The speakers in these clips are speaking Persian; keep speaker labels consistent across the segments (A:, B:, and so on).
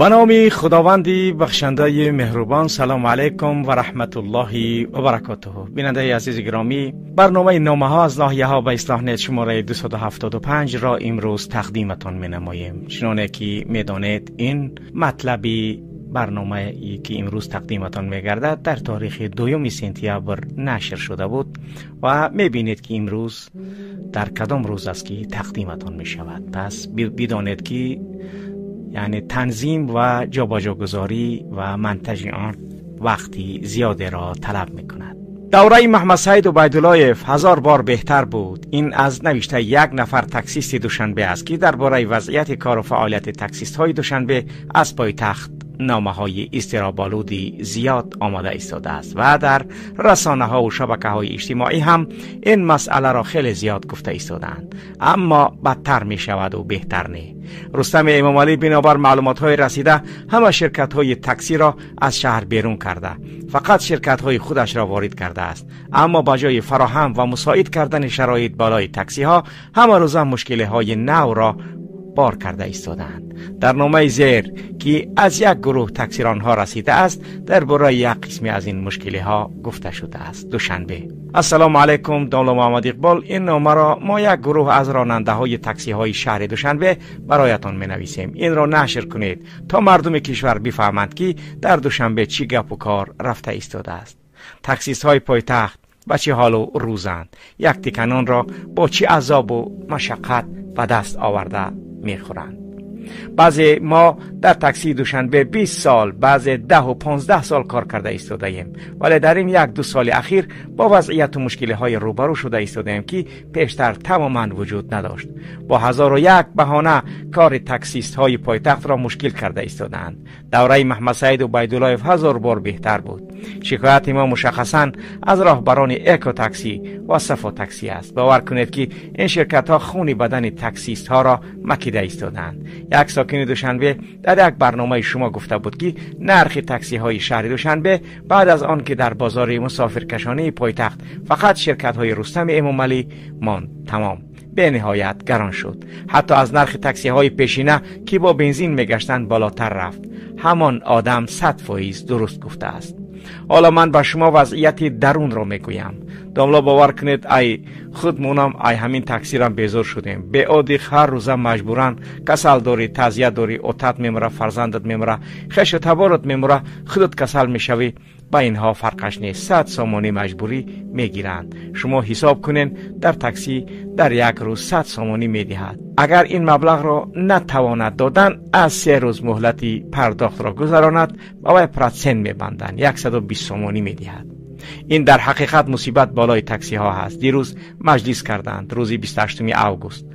A: به نام خداوندی بخشنده مهربان. سلام علیکم و رحمت الله و برکاته. بیننده عزیز گرامی، برنامه نامه ها از ناحیه ها به اصلاح نت شماره 275 را امروز تقدیمتان می نماییم. چنانه که می دانید این مطلبی برنامه ای که امروز تقدیمتان می گردد در تاریخ 2 سپتامبر نشر شده بود و می بینید که امروز در کدام روز است که تقدیمتان می شود. پس بدانید که یعنی تنظیم و جابجاگذاری و منتج آن وقتی زیاده را طلب می کند. دوره محمد سعید عبیداللهیف 1000 بار بهتر بود. این از نوشته یک نفر تاکسیست دوشنبه است که درباره وضعیت کار و فعالیت تاکسیست های دوشنبه از پایتخت نامه های اضطراب‌آلودی زیاد آمده ایستاده است و در رسانه ها و شبکه های اجتماعی هم این مسئله را خیلی زیاد گفته ایستادند، اما بدتر می شود و بهتر نه. رستم امام علی بنابر معلومات های رسیده همه شرکت های تاکسی را از شهر بیرون کرده، فقط شرکت های خودش را وارد کرده است، اما با جای فراهم و مساعد کردن شرایط بالای تاکسی ها همه روزه مشکل های نو را بار کرده ایستادند. در نامه زیر که از یک گروه تاکسیران ها رسیده است درباره یک قسمی از این مشکل ها گفته شده است. دوشنبه. السلام علیکم، دولت محمد اقبال. این نامه را ما یک گروه از راننده های تاکسی های شهر دوشنبه برایتان می نویسیم. این را نشر کنید تا مردم کشور بفهمند که در دوشنبه چی گپ و کار رفته ایستاده است. تاکسیست های پایتخت با چه حال و روزند، یک تکنان را با چه عذاب و مشقت به دست آورده میخورند. بعضی ما در تاکسی دوشنبه 20 سال، بعضی 10 و 15 سال کار کرده ایستاده ایم، ولی در این 1-2 سال اخیر با وضعیت و مشکل های روبرو شده ایستاده ایم که پیشتر تماما وجود نداشت. با 1001 بهانه کار تاکسیست های پایتخت را مشکل کرده ایستادند. دوره محمد سعید عبیداللهیف 1000 بار بهتر بود. شکایت ما مشخصا از راهبران اکو تاکسی و صفا تاکسی است. باور کنید که این شرکت ها خون بدن تاکسیست ها را مکیده ایستادند. یک ساکن دوشنبه در یک برنامه شما گفته بود که نرخ تاکسی های شهر دوشنبه بعد از آن که در بازار مسافرکشانه پایتخت فقط شرکت های رستم امام علی ماند تمام به نهایت گران شد. حتی از نرخ تاکسی های پیشینه که با بنزین میگشتند بالاتر رفت. همان آدم 100% درست گفته است. حالا من به شما وضعیت درون را میگویم. داملا باور کنید ای خودمونم ای همین تاکسی را بیزار شدیم. به عادی هر روزه مجبورن کسل داری، تعزیه داری، اوتت میمره، فرزندت میمره، خش تبارت میمره، خودت کسل میشوی. با اینها فرقش نیست. 100 سامانی مجبوری میگیرند. شما حساب کنین در تاکسی در یک روز 100 سامانی میدهد. اگر این مبلغ را نتواند دادن از 3 روز مهلتی پرداخت را گذراند با پرسنت میبندند. 120 سامانی میدهد. این در حقیقت مصیبت بالای تاکسی ها هست. دیروز مجلس کردند روز 28 اوگوست.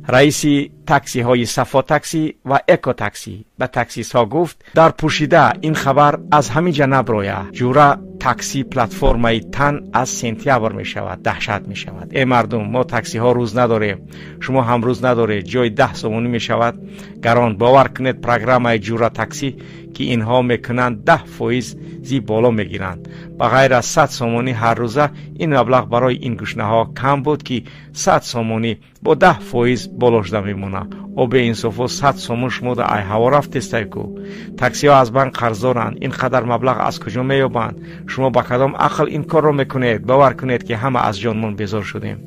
A: رئیس تاکسی های صفا تاکسی و اکو تاکسی به تاکسیست ها گفت در پوشیده این خبر از همین جنب رویه جوره تاکسی پلتفرمای تن از سپتامبر می شود. دهشت می شود. ای مردم، ما تاکسی ها روز نداریم، شما هم روز نداره. جای 10 سامانی می شود گران. باور کنید پروگرام جوره تاکسی که اینها میکنند 10% زی بالا میگیرند. بغیر از 100 سامانی هر روزه این مبلغ برای این گشنه ها کم بود که 100 سامانی با 10% بالا شده میمونه. او به انصافا 100 سامون شما در ای هوا رفت استایکو. تاکسی ها از بانک قرض دارند. این قدر مبلغ از کجا میابند؟ شما با کدام عقل این کار رو میکنید؟ باور کنید که همه از جانمون بیزار شدیم.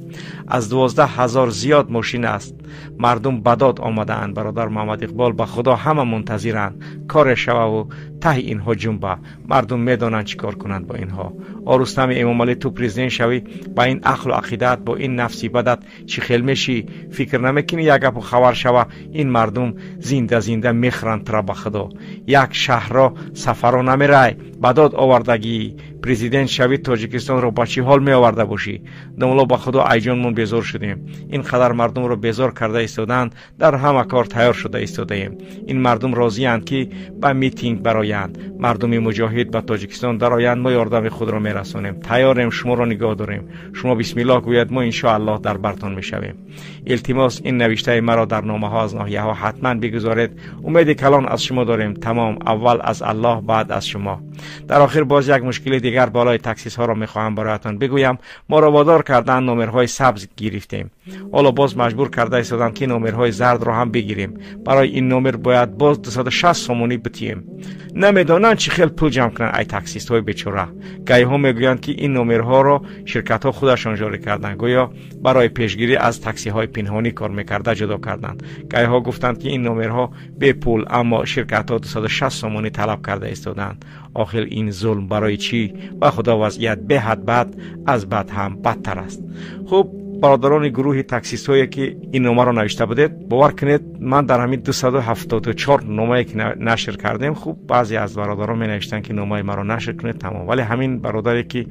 A: از 12,000 زیاد ماشین است. مردم بداد آمدند. برادر محمد اقبال به خدا همه منتظرند کار شوه و ته اینها جنبه. مردم میدانند چی کار کنند با اینها. رستم امام علی تو پرزیدنت شوی با این عقل و عقیدت، با این نفسی بدت چی خیل میشی؟ فکر نمیکنی یک گپ خبر شوه این مردم زنده زنده میخرند ترا به خدا. یک شهر را سفر نمیره. بداد آوردگی پرزیدنت شوی تاجیکستان رو با چی حال می آورده باشی؟ دمولا با خدا ای جانمون بیزار شدیم. این قدر مردم رو بیزار کرده ایستادند. در همه کار تیار شده ایستاده ایم. این مردم راضی اند که با میتینگ برایند. مردم مجاهد به تاجیکستان درآیند. ما یاردم خود را میرسونیم. تیاریم، شما را نگاه داریم. شما بسم الله گوید ما ان شاء الله در برتون میشویم. التماس این نوشته مرا در نامه ها از ناحیه ها حتما بگذارید. امید کلان از شما داریم. تمام. اول از الله بعد از شما. در آخر باز یک مشکل دیگر دیگر بالای تکسیس ها را میخواهم برایتان بگویم. ما را وادار کردن نمرهای سبز گرفتیم، حالا باز مجبور کرده ایستادن که نمرهای زرد را هم بگیریم. برای این نمر باید باز 260 سومونی بتیم. نمیدانند چه خیلی پول جمع کنن ای تاکسیست های بیچاره. گاهی ها میگویند که این نمرها را شرکت ها خودشان جاری کردند، گویا برای پیشگیری از تاکسی های پنهانی کار میکرده جدا کردند. گاهی ها گفتند که این نمرها به پول، اما شرکت ها 260 سومونی طلب کرده ایستادند. آخر این ظلم برای چی؟ و خدا وضعیت به حد بد از بد هم بدتر است. خب برادران گروه تاکسیست هایی که این نامه را نوشته بودید، باور کنید من در همین 274 نامه‌ای که نشر کردیم، خوب بعضی از برادران می نوشتن که نامه مرا نشر کنید تمام، ولی همین برادری که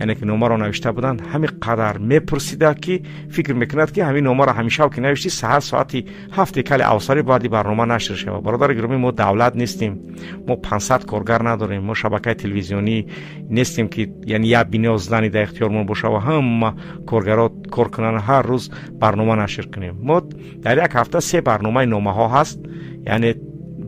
A: یعنی که نامه را نوشته بودند همین قدر میپرسیده که فکر میکند که همین نامه را همیشه که نوشتی ساعت ساعتی 7 کل اوساری بعدی برنامه نشر شود. برادر گرامی، ما دولت نیستیم، ما 500 کارگر نداریم، ما شبکه تلویزیونی نیستیم که یعنی یک بینی زدنی در اختیارمون باشه و هم کارگرات کار کنن هر روز برنامه نشر کنیم. ما در یک هفته 3 برنامه نامه ها هست، یعنی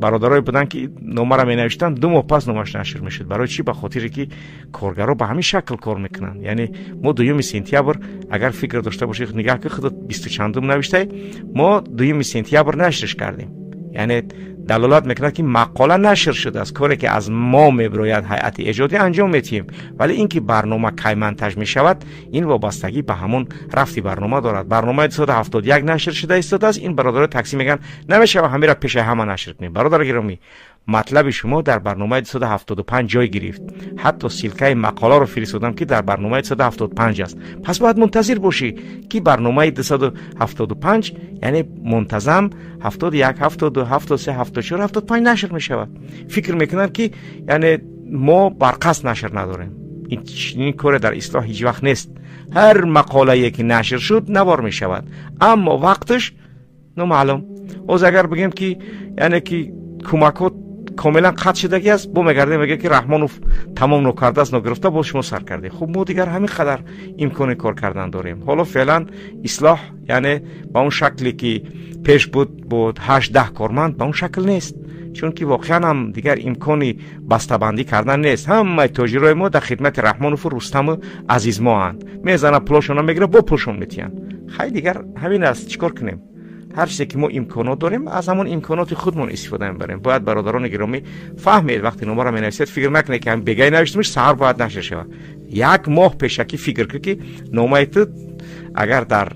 A: برادرای بودن که نامه را می نوشتن 2 ماه پس نامش نشر میشد. برای چی؟ به خاطر که کارگرها به همین شکل کار میکنن. یعنی ما 2 سپتامبر اگر فکر داشته باشید نگاه که خودت 20 چندم نوشته، ما 2 سپتامبر نشرش کردیم. یعنی دلالت میکنه که مقاله نشر شده از کاری که از ما میباید هیئت ایجادی انجام میدیم، ولی اینکه برنامه کی منتج میشود این وابستگی به همون رفتی برنامه دارد. برنامه 271 نشر شده است، از این برادر تاکسی میگن نمیشه همه را پیش همه نشر کنیم. برادر گرامی، مطلب شما در برنامه 275 جای گرفت، حتی سیلکه مقاله رو فرستادم که در برنامه 275 است. پس باید منتظر باشی که برنامه 275 یعنی منتظم 71 72 73 74 75 نشر می شود. فکر میکنن که یعنی ما برقصد نشر نداریم. این کار در اصلاح هیچ وقت نیست. هر مقاله که نشر شد نوار می شود، اما وقتش نامعلوم. از اگر بگیم که یعنی که کمکات کاملا قطع شدگی است، با میگرده میگه که رحمانوف تمام نکرده است، نگرفته با شما سر کرده. خب ما دیگر همین قدر امکان کار کردن داریم. حالا فعلا اصلاح یعنی با اون شکلی که پیش بود 8-10 کارمند به اون شکل نیست، چون که واقعا هم دیگر امکانی بسته‌بندی کردن نیست. همه تاجرای ما در خدمت رحمانوف و رستم عزیز ما اند، میزنه پولشون میگیره با پولشون میتین. خیلی دیگر همین است، چیکار کنیم؟ هر چیزی که ما امکانات داریم از همون امکانات خودمون استفاده می‌بریم. باید برادران گرامی فهمید وقتی نامه را می‌نویسید فکر نکنید که هم بگای نوشتمش سحر باید نشر شود. 1 ماه پیشکی فکر کنید که نامه اگر در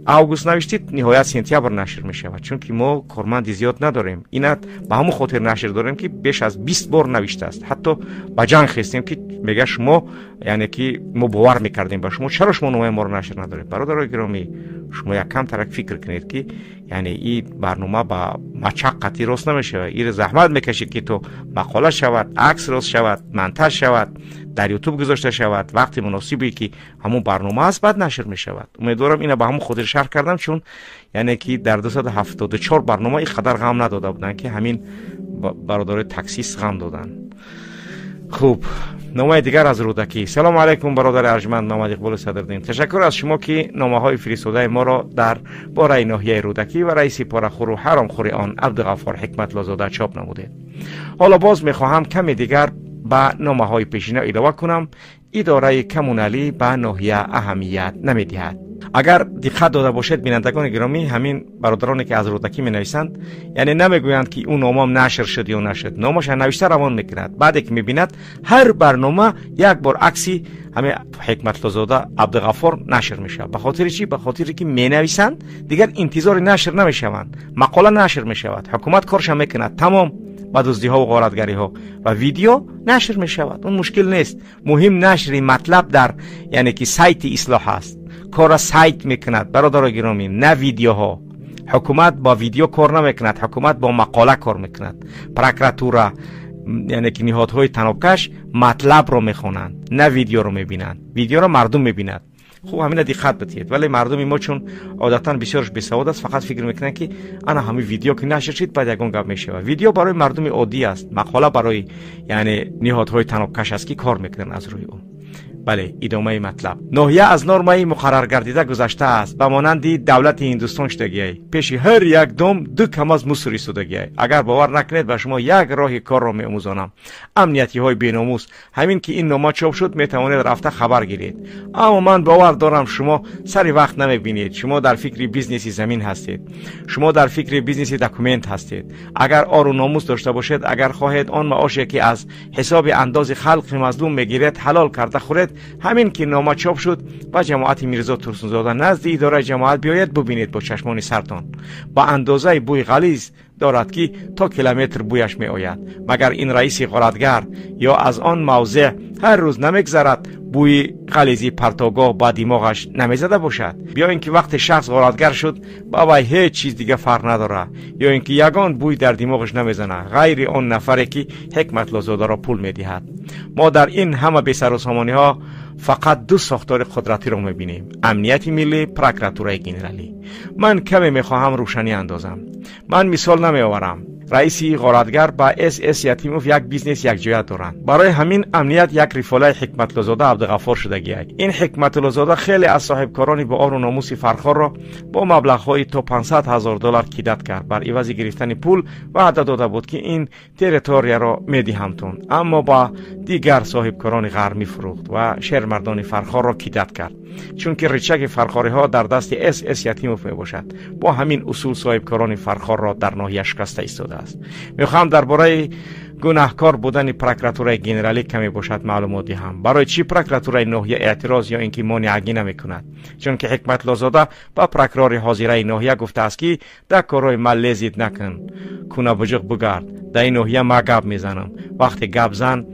A: اوگوست نوشتید نهایت سپتامبر نشر می‌شود، چون که ما کارمند زیاد نداریم. اینا به همون خاطر نشر داریم که بیش از 20 بار نوشته است. حتی با جنگ خستیم که میگه شما یعنی که ما باور می‌کردیم با شما، چرا شما نامه ما رو نشر ندارید؟ برادرای گرامی، شما یک کم ترک فکر کنید که یعنی این برنامه با مشقتی راست نمیشه. این زحمت میکشید که تو مقاله شود، عکس راست شود، منتج شود، در یوتیوب گذاشته شود، وقتی مناسبی که همون برنامه است بعد نشر میشود. امیدوارم اینو به همون خاطر شرح کردم، چون یعنی که در 274 برنامه این قدر غم نداده بودن که همین برادر تاکسیست غم دادن. خوب، نامه دیگر از رودکی. سلام علیکم برادر ارجمند محمد اقبال صدردین. تشکر از شما که نامه های فرستاده ما را در باره ناحیه رودکی و رئیس پاره‌خور و حرامخور آن عبدالغفار حکمت لازاده چاپ نموده. حالا باز میخواهم کمی دیگر به نامه های پیشینه ادامه کنم. اداره کمونالی به ناحیه اهمیت نمیدهد. اگر دقت داده باشید بینندگان گرامی، همین برادرانی که از رودکی می نویسند یعنی نمیگویند که اون نامم نشر شد یا نشد، نامش نوشته روان میکند. بعد که میبیند هر برنامه یک بار عکسی همین حکمت لازاده عبدالغفار نشر میشه. به خاطر چی؟ به خاطر که می نویسند دیگر انتظار نشر نمیشوند، مقاله نشر میشود، حکومت کارش میکند، تمام با دزدی ها و غارتگری ها و ویدیو نشر می شود. اون مشکل نیست. مهم نشر مطلب در یعنی که سایت اصلاح است، کار سایت میکند برادر گرامی، نه ویدیو ها. حکومت با ویدیو کار نمیکند، حکومت با مقاله کار میکند. پروکراتورا یعنی که نهادهای تنابکش مطلب رو میخونند، نه ویدیو رو میبینند. ویدیو رو مردم میبیند. خوب همین دقت بدید، ولی مردم ما چون عادتا بسیارش بیسواد است فقط فکر میکنن که انا همین ویدیو که نشر شد بعد یگان گپ میشه. ویدیو برای مردم عادی است، مقاله برای یعنی نهادهای تنابکش است که کار میکنن از روی اون. بله، ادامه مطلب. ناحیه از نرمای مقرر گردیده گذشته است. به مانند دولت هندوستان شدگی پیش هر یک دم 2 کم از مصری شدگی. اگر باور نکنید به شما یک راه کار را می‌آموزانم. امنیتی های بی‌ناموس همین که این نامه چاپ شد میتوانید رفته خبر گیرید. اما من باور دارم شما سری وقت نمی‌بینید. شما در فکر بیزنس زمین هستید. شما در فکر بیزنس دکومنت هستید. اگر آر و ناموس داشته باشید، اگر خواهید آن معاشی که از حساب انداز خلق مظلوم میگیرید حلال کرده خورید، همین که نامه چاپ شد با جماعت میرزا ترسونزاده نزد اداره جماعت بیاید ببینید با چشمان سرتان. با اندازه بوی غلیظ دارد که تا کیلومتر بویش می آید. مگر این رئیس غارتگر یا از آن موضع هر روز نمیگذرد بوی غلیظی پرتاگاه با دماغش نمیزده باشد؟ بیا اینکه وقت شخص غارتگر شد با وی هیچ چیز دیگه فرق نداره، یا اینکه یگان بوی در دماغش نمیزنه غیر آن نفری که حکمت لازاده را پول میدهد. ما در این همه بی سر و سامانی ها فقط 2 ساختار قدرتی را میبینیم: امنیت ملی، پروکراتورای گنرالی. من کمی میخواهم روشنی اندازم. من مثال نمیآورم. رئیسی غارتگر با اس یتیموف یک بیزنس یک جایت دارند. برای همین امنیت یک ریفاله حکمت لازاده عبدالغفار شدگی. این حکمت لازاده خیلی از صاحبکارانی با آر و ناموس فرخار را با مبلغ‌های تا $500,000 کیدت کرد بر عوض گرفتن پول و وعده داده بود که این تریتوریا را میدهمتون، اما با دیگر صاحبکاران غیر میفروخت و شهرمردان فرخار را کیدت کرد، چون که ریچک فرخاری ها در دست اس یتیموف می باشد. با همین اصول صاحبکاران فرخار را در ناحیه شکسته ایستاده است. میخوام درباره گناهکار بودن پروکراتورای گنرالی کمی باشد معلومات دهم. برای چی پروکراتورای ناحیه اعتراض یا اینکه مانعگی نمیکند؟ چون که حکمت لازاده با پروکرور حاضره ناحیه گفته است که در کارهای مل زید نکن، کونه بجق بگرد. در این ناحیه ما گپ میزنم. وقتی گپ زن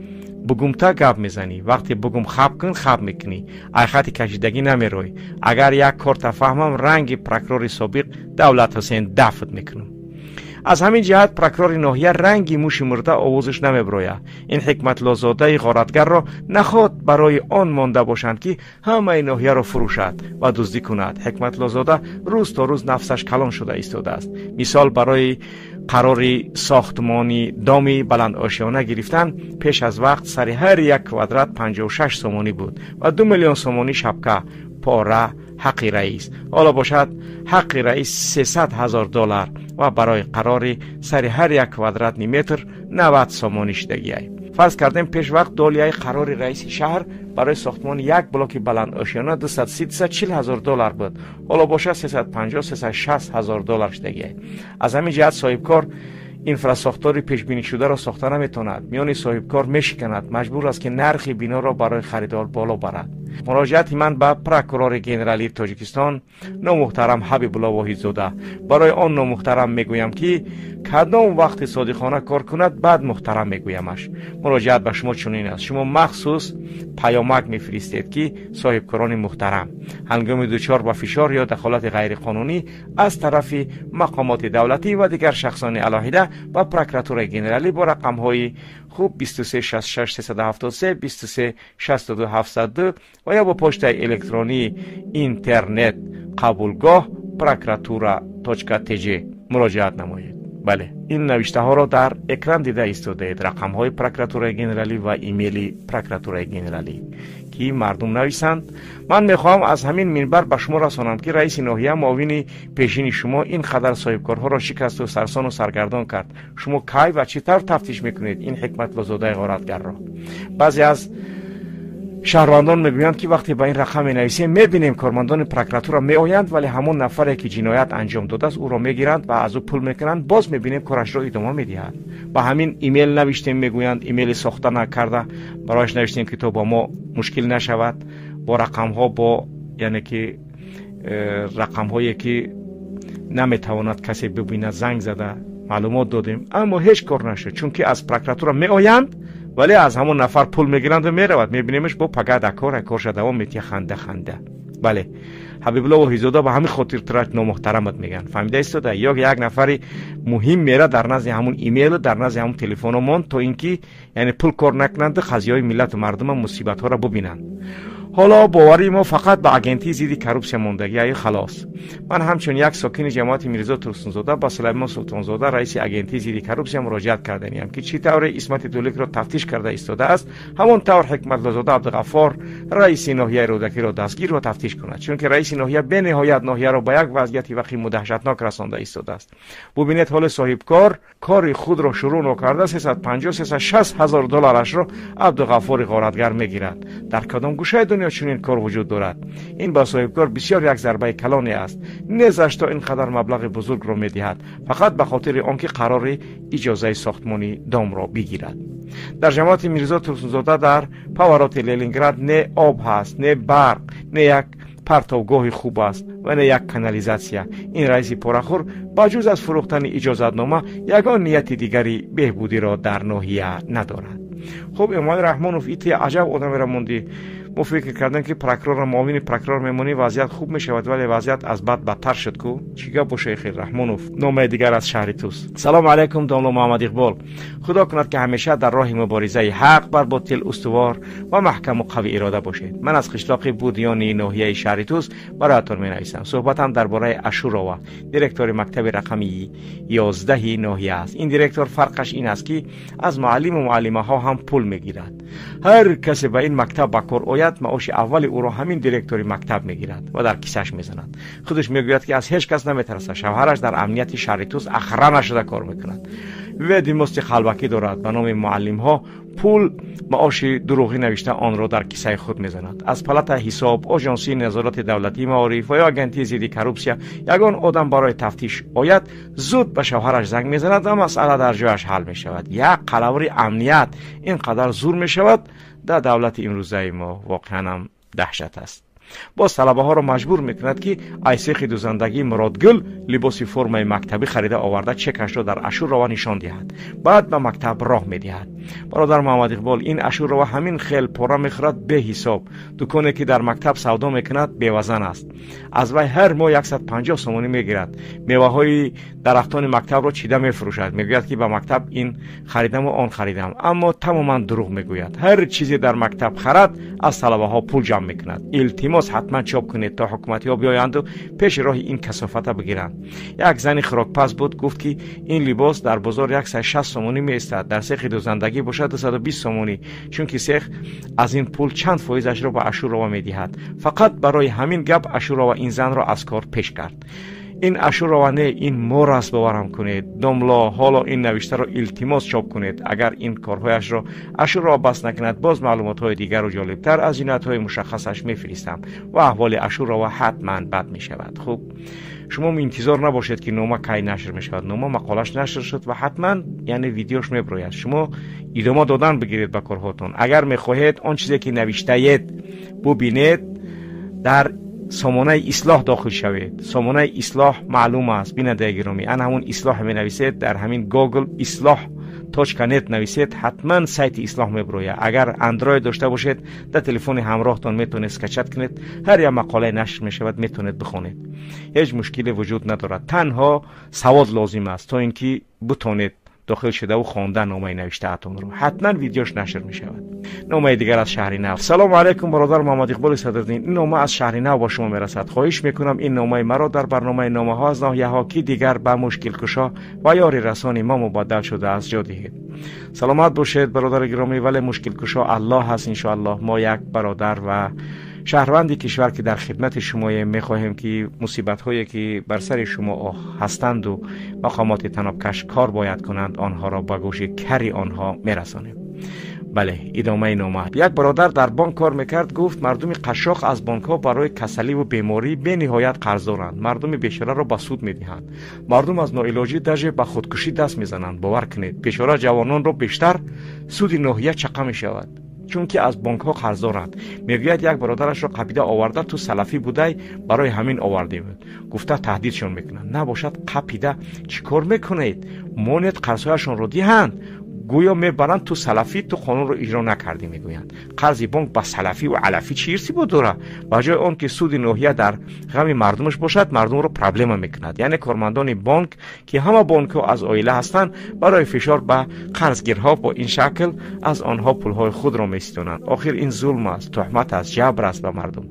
A: بگم تا گپ میزنی، وقتی بگم خب کن خب میکنی. ای خط کشیدگی نمیروی. اگر یک کار تفهمم رنگ پروکرور سابق دولت حسین دفت میکنم. از همین جهت پروکرور ناحیه رنگی موش مرده آوازش نمیبروید. این حکمت لازاده غارتگر را نخواد برای آن مانده باشند که همه ناحیه را فروشد و دزدی کند. حکمت لازاده روز تا روز نفسش کلان شده ایستاده است. مثال برای قرار ساختمانی دامی بلند آشیانه گرفتن پیش از وقت سر هر یک کوادرات 56 سومانی بود و 2 میلیون سومانی شبکه پاره حق رئیس. حالا باشد حق رئیس $300,000 و برای قرار سر هر یک کوادرات متر 90 سومانی شدگی. فرض کردیم پیش وقت دالیه قرار رئیس شهر برای ساختمان یک بلاک بلند آشیانه $230,000 بود. حالا باشد $350,000-$360,000 شدگی. از همین جهت صاحبکار اینفراساختاری پیش بینی شده را ساخته نمیتواند. میان صاحبکار میشکند، مجبور است که نرخ بنا را برای خریدار بالا برد. مراجعت من به پروکرور گنرالی تاجیکستان نامحترم حبیب الله واحدزاده. برای آن نامحترم میگویم که کدام وقت صادقانه کار کند بعد محترم میگویمش. مراجعت به شما چنین است: شما مخصوص پیامک میفرستید که صاحبکاران محترم هنگام دچار به فشار یا دخالت غیر قانونی از طرف مقامات دولتی و دیگر شخصان علاهیده با پروکراتور گنرالی با رقم های خوب 2366 373 2362 702 و یا با پشت الکترونی اینترنت قبولگاه prokuratura.tj مراجعت نمایید. بله، این نوشته ها را در اکران دیده ایستاده اید. رقم های پروکراتورای گنرالی و ایمیل پروکراتورای گنرالی که مردم نویسند. من میخواهم از همین منبر به شما رسانم که رئیس ناحیه معاون پیشین شما این قدر صاحبکارها را شکست و سرسان و سرگردان کرد. شما کی و چطور تفتیش میکنید این حکمت لازاده غارتگر را؟ بعضی از شهروندان میگویند که وقتی با این رقم مینویسیم میبینیم کارمندان پروکراتور میآیند ولی همون نفری که جنایت انجام داده است او را میگیرند و از او پول میکنند، باز میبینیم کارش را ادامه میدهند. با همین ایمیل نوشتیم، میگویند ایمیل ساخته نکرده، برایش نوشتیم که تو با ما مشکل نشود. با رقم ها با یعنی که رقم هایی که نمیتواند کسی ببیند زنگ زده معلومات دادیم، اما هیچ کار نشد. چون که از پروکراتور میآیند ولی از همون نفر پول میگیرند و میرود، میبینیمش با پگه دکار کارش دوام میتیه خنده. بله، حبیب الله واحدزاده به همین خاطر ترک نامحترمت میگن. فهمیده ایستاده؟ یا یک نفری مهم میره در نزد همون ایمیل، در نزد همون تلفنمون، تا اینکه یعنی پول کار نکنند قضیه های ملت و مردم مصیبت ها را ببینند. حالا باوری ما فقط به اگنتی ضد کروپسیا موندگی ای خلاص. من همچون یک ساکن جماعت میرزا ترسونزاده با سلیمان سلطانزاده رئیس اگنتی ضد کروپسیا مراجعت کردم که چی طور اسمت دولک را تفتیش کرده ایستاده است، همون طور حکمت زاده عبدالغفار رئیس ناحیه رودکی را دستگیر و تفتیش کند، چون که رئیس ناحیه به نهایت ناحیه را به یک وضعیت وخیم و دهشتناک رسانده ایستاده است. ببینید حال صاحب کار خود را شروع نکرده 350-360 هزار دلارش را عبدالغفار غارتگر میگیرد. در کدام گوشه دنیا چنین کار وجود دارد؟ این با صاحبکار بسیار یک ضربه کلانی است. نزدش تا اینقدر مبلغ بزرگ را میدهد فقط به خاطر آنکه قرار اجازه ساختمانی دام را بگیرد. در جماعت میرزا ترسونزاده در پاورات لنینگراد نه آب هست، نه برق، نه یک پرتوگاه خوب است و نه یک کانالیزاسیا. این رئیس پرخور با جز از فروختن اجازتنامه یگان نیت دیگری بهبودی را در ناحیه ندارد. خب امام رحمانوف ایتی عجب آدم را موندی. ما فکر کردن که پرکرار معاون پرکرار میمونی وضعیت خوب میشود، ولی وضعیت از بد بدتر شد. کو چیگه با شیخ رحمانوف نامه دیگر از شهر توس. سلام علیکم داملو محمد اقبال. خدا کند که همیشه در راه مبارزه حق بر باطل استوار و محکم و قوی اراده باشید. من از قشلاق بودیانی ناحیه شهر توس برایتان می نویسم. صحبتم درباره عاشورا، دیرکتور مکتب رقمی 11 ناحیه است. این دیرکتور فرقش این است که از معلم و معلمه ها هم پول میگیرد. هر کسی به این مکتب با کار آید معاش اول او را همین دیرکتوری مکتب میگیرد و در کیسش میزند. خودش میگوید که از هیچ کس نمیترسه. شوهرش در امنیت شهر توس اخرا نشده کار میکند. و دیموست خلوکی دارد. به نام معلم ها پول معاش دروغی نوشته آن را در کیسه خود میزند. از پلت حساب آژانسی نظارت دولتی معارف و یا اگنتی ضد کروپسیا یگان آدم برای تفتیش آید زود به شوهرش زنگ میزند و مسئله در جایش حل میشود. یک قلاوری امنیت اینقدر زور میشود در دولت امروزه ما واقعا هم دهشت است. باز طلبه ها را مجبور میکند که ایسیخ دوزندگی مرادگل لباس فرمای مکتبی خریده آورده چکش را در عاشورا نشان دهد، بعد به مکتب راه میدهد. برادر محمد اقبال این عاشورا همین خیل پورا میخرد به حساب. دکانی که در مکتب سودا میکند به وزن است. از وی هر ماه 150 سومانی میگیرد. میوه های درختان مکتب را چیده میفروشد. میگوید که به مکتب این خریدم و آن خریدم، اما تماما دروغ میگوید. هر چیزی در مکتب خرد از طلبه ها پول جمع میکند. التماس حتما چاپ کنید تا حکومتی ها بیایند و پیش راه این کثافت بگیرند. یک زن خوراکپز بود گفت که این لباس در بازار 160 سومانی می استد، در سیخ دوزندگی باشد 220 سومانی، چون که سیخ از این پول چند فایزش را به عاشورا میدهد. فقط برای همین گپ عاشورا این زن را از کار پیش کرد. این عاشورا نه، این مور است. باورم کنید داملا حالا این نوشته را التماس چاپ کنید. اگر این کارهایش را عاشورا بس نکند باز معلومات های دیگر و جالبتر از جنایت های مشخصش میفرستم و احوال عاشورا حتما بد می شود. خوب شما انتظار نباشید که نامه کی نشر می شود. نامه مقالش نشر شد و حتما یعنی ویدیوش می باید شما ادامه دادن بگیرید به کارهاتون. اگر می خواهید آن چیزی که نوشته اید ببینید در سامانه اصلاح داخل شوید. سامانه اصلاح معلوم است بیننده گرامی، ان همون اصلاح می نویسید در همین گوگل اصلاح .net نویسید حتما سایت اصلاح میبروید. اگر اندروید داشته باشید در تلفن همراهتان میتونید اسکچت کنید، هر یک مقاله نشر میشود میتونید بخونید. هیچ مشکلی وجود ندارد، تنها سواد لازم است تا اینکه بتونید داخل شده و خواندن نامه نوشته اتون رو. حتما ویدیوش نشر می شود. نامه دیگر از شهر نو. سلام علیکم برادر محمد اقبال صدرالدین. این نامه از شهر نو با شما میرسد. خواهش میکنم این نامه مرا در برنامه نامه ها از ناحیه ها که دیگر به مشکل کشا و یاری رسانی ما مبدل شده است جا دهید. سلامت باشید برادر گرامی. ولی مشکل کشا الله هست ان شاء الله. ما یک برادر و شهروند کشور که در خدمت شما میخواهیم که مصیبت هایی که بر سر شما هستند و مقامات طنابکش کار باید کنند آنها را به گوش کری آنها میرسانیم. بله ادامه نامه. یک برادر در بانک کار میکرد. گفت مردم قشاق از بانک ها برای کسلی و بیماری به نهایت قرض دارند. مردم بیچاره را به سود میدهند. مردم از ناعلاجی درجه به خودکشی دست میزنند. باور کنید بیچاره جوانان را بیشتر سود ناحیه چقه میشود، چون که از بانک ها قرض دارند. میگوید یک برادرش را قبیده آورده تو سلفی بوده برای همین آورده بود. گفته تهدیدشون میکنند. نباشد قبیده چیکار میکنید؟ مونت قرضهایشون رو دهند. گویا میبرند تو سلفی تو قانون رو اجرا نکردی میگویند. قرض بانک با سلفی و علفی چی ارتباط داره؟ به جای اون که سود نوحیه در غم مردمش باشد، مردم رو پرابلم میکند. یعنی کارمندان بانک که همه بانک ها از عائله هستند، برای فشار به قرضگیرها با این شکل از آنها پولهای خود را میستونند. آخر این ظلم است، تهمت است، جبر است به مردم.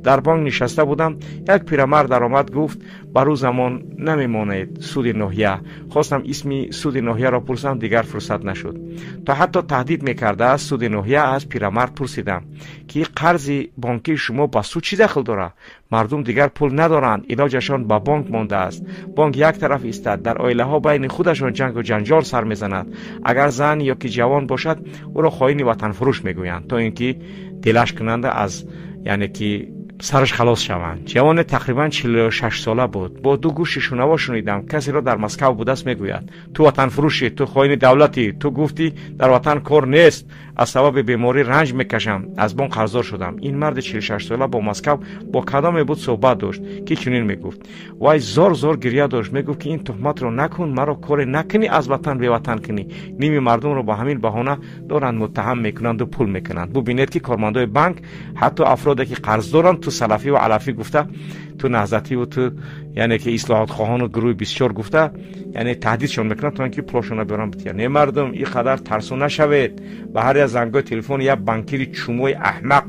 A: در بانک نشسته بودم، یک پیرمرد در آمد گفت برو زمان نمیماند سود نوحیه. خواستم اسم سود نوحیه را پرسم، دیگر فرصت نشد. تا حتی تهدید میکرده است سود نوحیه. از پیرمرد پرسیدم که قرض بانکی شما با سود چی دخل داره؟ مردم دیگر پول ندارند، علاجشان با بانک مانده است. بانک یک طرف ایستاد، در عائله ها بین خودشان جنگ و جنجال سر میزند. اگر زن یا که جوان باشد او را خائن وطن فروش میگویند تا اینکه دلش کننده از یعنی که سرش خلاص شوند. جوان تقریبا 46 ساله بود. با دو گوش شنوا شنیدم کسی را در مسکو بوده است میگوید تو وطن فروشی، تو خائن دولتی، تو گفتی در وطن کار نیست، از سبب بیماری رنج میکشم، از بانک قرضدار شدم. این مرد 46 ساله با مسکو با کدام بود صحبت داشت که چنین میگفت. وای زار زار گریه داشت، میگفت که این تهمت رو نکن، مرا کار نکنی، از وطن به وطن کنی. نیمی مردم رو با همین بهانه دارند متهم میکنند و پول میکنند. ببینید که کارمندای بانک حتی افرادی که قرض دارند تو سلفی و علفی گفته، تو نهضتی و تو یعنی که اصلاحات خواهان و گروه بسیار گفته، یعنی تهدیدشون میکنن تا اینکه پولشون برام بتیان. نه مردم این قدر ترسو نشوید، به هر از زنگای تلفن یا بانکیری چموی احمق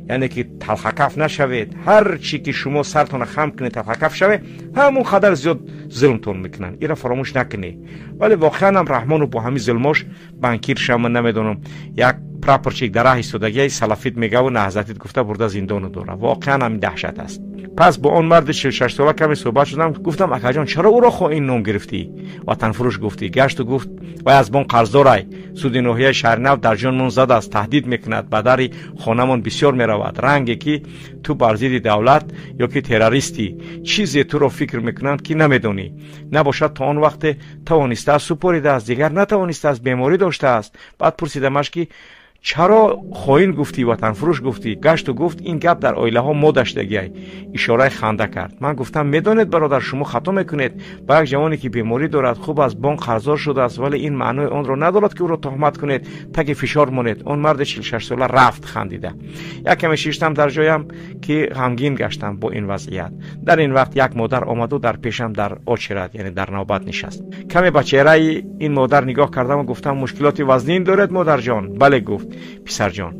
A: یعنی که تلخکف نشوید. هر چی که شما سرتون خم کنید تلخکف شوه، همون قدر زیاد ظلمتون میکنن. اینا فراموش نکنی. ولی واقعا هم رحمان و با همین ظلماش بانکیر شما نمیدونم یک پراپرچیک در راه ایستادگی سلفیت میگه و نهضتیت گفته برده زندان دوره. واقعا هم دهشت است. پس با اون مرد 46 ساله کمی صحبت شدم، گفتم اکا جان چرا او را خائن نام گرفتی؟ وطن فروش گفتی. گشت و گفت وای از بانک قرضدارای، سود نوحیه شهر نو در جانمون زده است، تهدید میکند، به در خانمون بسیار میرود. رنگی که تو بر ضد دولت یا که تروریستی، چیزی تو رو فکر میکنند که نمیدونی. نباشد تا اون وقت توانسته است سپریده است، دیگر نتوانسته است، بیماری داشته است. بعد پرسیدمش که چرا خائن گفتی، وطن فروش گفتی؟ گشت و گفت این گپ در عائله ها مدشتگی. اشاره خنده کرد. من گفتم میدونید برادر شما خطا میکنید. با یک جوانی که بیماری دارد، خوب از بانک قرضدار شده است، ولی این معنی اون رو ندارد که او را تهمت کنید تک فشار مونید. اون مرد 46 ساله رفت خندیده. یک کمی شیشتم در جایم که غمگین گشتم با این وضعیت. در این وقت یک مادر آمد و در پیشم در آچرد یعنی در نوبت نشست. کمی به چهره این مادر نگاه کردم و گفتم مشکلات وزنین دارد مادر جان؟ بله گفت. پسر جان.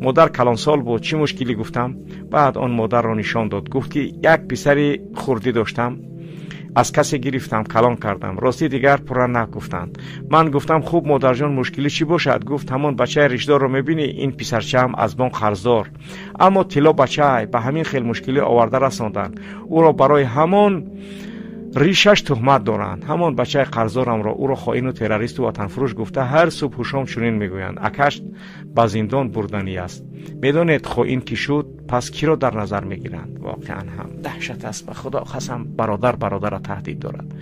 A: مادر کلان سال بود. چی مشکلی؟ گفتم. بعد آن مادر را نشان داد، گفت که یک پسری خردی داشتم، از کسی گرفتم، کلان کردم، راستی دیگر پورا نگفتند. من گفتم خوب مادر جان مشکلی چی باشد؟ گفت همون بچه ریشدار رو میبینی، این پسرچه هم از بانک قرضدار، اما طلا بچه به همین خیلی مشکلی آورده رساندن، او را برای همون ریشش تهمت دارند. همان بچه قرضدارم را او را خائن و تروریست و وطن فروش گفته هر صبح و شام چنین میگویند. اکش به زندان بردنی است. میدانید خائن کی شد، پس کی را در نظر میگیرند؟ واقعا هم دهشت است. به خدا قسم برادر را تهدید دارد.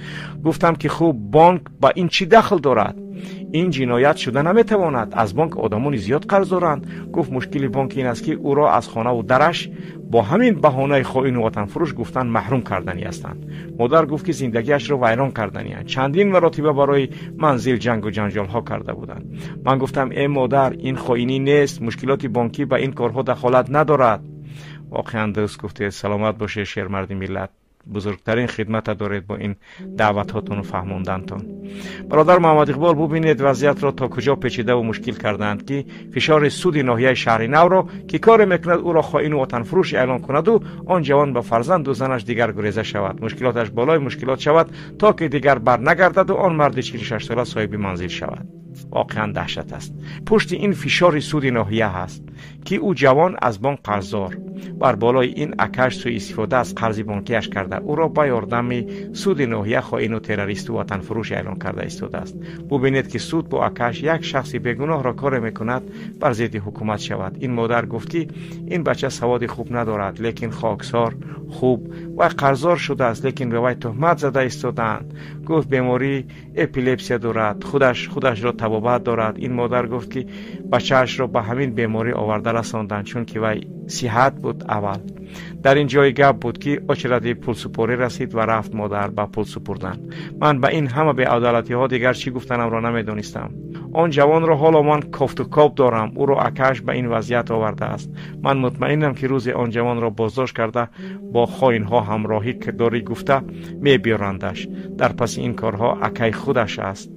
A: گفتم که خوب بانک با این چی دخل دارد؟ این جنایت شده نمیتواند. از بانک آدمانی زیاد قرض دارند. گفت مشکل بانک این است که او را از خانه و درش با همین بهانه خائن و وطن فروش گفتن محروم کردنی هستند. مادر گفت که زندگیش را ویران کردنی است. چندین مرتبه برای منزل جنگ و جنجال ها کرده بودند. من گفتم ای مادر این خائنی نیست، مشکلات بانکی به این کارها دخالت ندارد. واقعا درست گفته. سلامت باشه شیر مرد ملت. بزرگترین خدمت دارید با این دعوت هاتون و فهموندنتون. برادر محمد اقبال ببینید وضعیت را تا کجا پیچیده و مشکل کردند که فشار سود ناحیه شهر نو را که کار میکند او را خائن و وطن فروش اعلان کند و آن جوان به فرزند و زنش دیگر گریزه شود، مشکلاتش بالای مشکلات شود تا که دیگر بر نگردد و آن مرد 46 ساله صاحب منزل شود. واقعا دهشت است. پشت این فشار سود ناحیه هست که او جوان از بانک قرضدار بر بالای این اکش سوء استفاده از قرض بانکیش کرده، او را با یاردم سود ناحیه خائن و تروریست و وطن فروش اعلان کرده ایستاده است. ببینید که سود با اکش یک شخص بیگناه را کار میکند بر ضد حکومت شود. این مادر گفت که این بچه سواد خوب ندارد، لیکن خاکسار خوب و قرضدار شده است، لیکن به وی تهمت زده ایستادند. گفت بیماری اپیلپسی دارد، خودش را تبابت دارد. این مادر گفت که بچه‌اش را به همین بیماری آورده رساندند چون که وی صحت بود اول. در این جای گپ بود که آچردی پول سپاری رسید و رفت مادر به پول سپردن. من به این همه بی‌عدالتی ها دیگر چی گفتنم را نمیدونستم. آن جوان را حالا من کافت و کاب دارم، او را آکش به این وضعیت آورده است. من مطمئنم که روز آن جوان را بازداشت کرده با خائن ها همراهی که داری گفته میبیارندش. در پس این کارها اکی خودش است.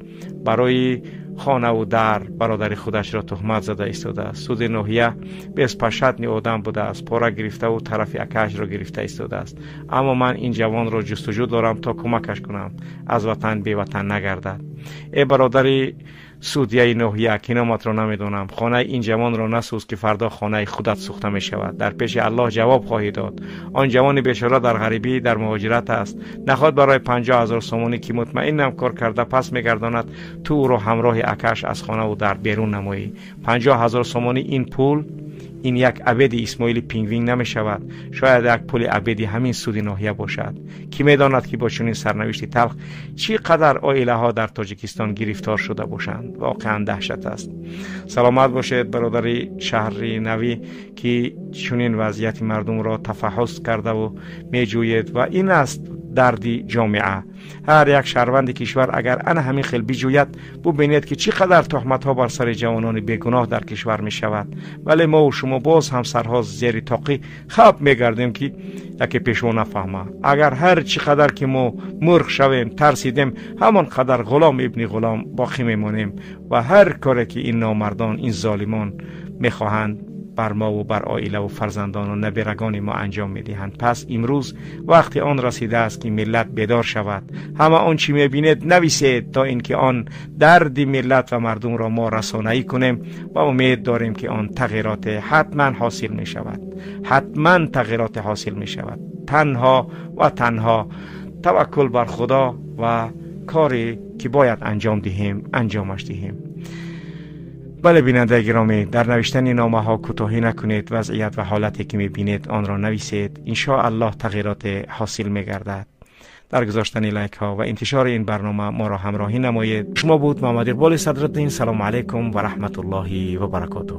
A: برای خانه و در برادر خودش را تهمت زده ایستاده است. سود ناحیه 28 آدم بوده است، پاره گرفته و طرف اکش را گرفته ایستاده است. اما من این جوان را جستجو دارم تا کمکش کنم از وطن بی وطن نگردد. ای برادر سودیه ناحیه، که نامت را نمیدونم، خانه این جوان را نسوز که فردا خانه خودت سوخته می شود. در پیش الله جواب خواهی داد. آن جوان بیچاره در غریبی در مهاجرت است، نخواد برای 50,000 سومانی که مطمئنم کار کرده پس میگرداند تو او را همراه اکش از خانه و در بیرون نمایی. 50,000 سومانی این پول، این یک عبدی اسماعیل پینگوین نمی شود. شاید یک پول عبدی همین سود ناحیه باشد. کی میداند که با چنین سرنوشتی تلخ چقدر عائله ها در تاجیکستان گرفتار شده باشند. واقعا دهشت است. سلامت باشید برادر شهر نوی که چنین وضعیت مردم را تفحص کرده و می جوید و این است دردی جامعه. هر یک شهروند کشور اگر ان همین خیل بجوید ببینید که چقدر تهمت ها بر سر جوانان بیگناه در کشور می شود. ولی ما و شما باز هم سرها زیر تاقی خواب می گردیم که یکی پیشو نفهمه. اگر هر چقدر که ما مرغ شویم ترسیدیم، همان قدر غلام ابن غلام باقی میمانیم و هر کاری که این نامردان این ظالمان میخواهند بر ما و بر عائله و فرزندان و نبیرگان ما انجام میدهند. پس امروز وقتی آن رسیده است که ملت بیدار شود. همه آن چی میبینید نویسید تا اینکه آن درد ملت و مردم را ما رسانه‌ای کنیم و امید داریم که آن تغییرات حتما حاصل می شود. حتما تغییرات حاصل می شود. تنها و تنها توکل بر خدا و کاری که باید انجام دهیم انجامش دهیم. بله بیننده گرامی، در نوشتن نامه ها کوتاهی نکنید. وضعیت و حالتی که میبینید آن را نویسید. ان شاء الله تغییرات حاصل میگردد. در گذاشتن لایک ها و انتشار این برنامه ما را همراهی نمایید. شما بود محمد اقبال صدرالدین. سلام علیکم و رحمت الله و برکاته.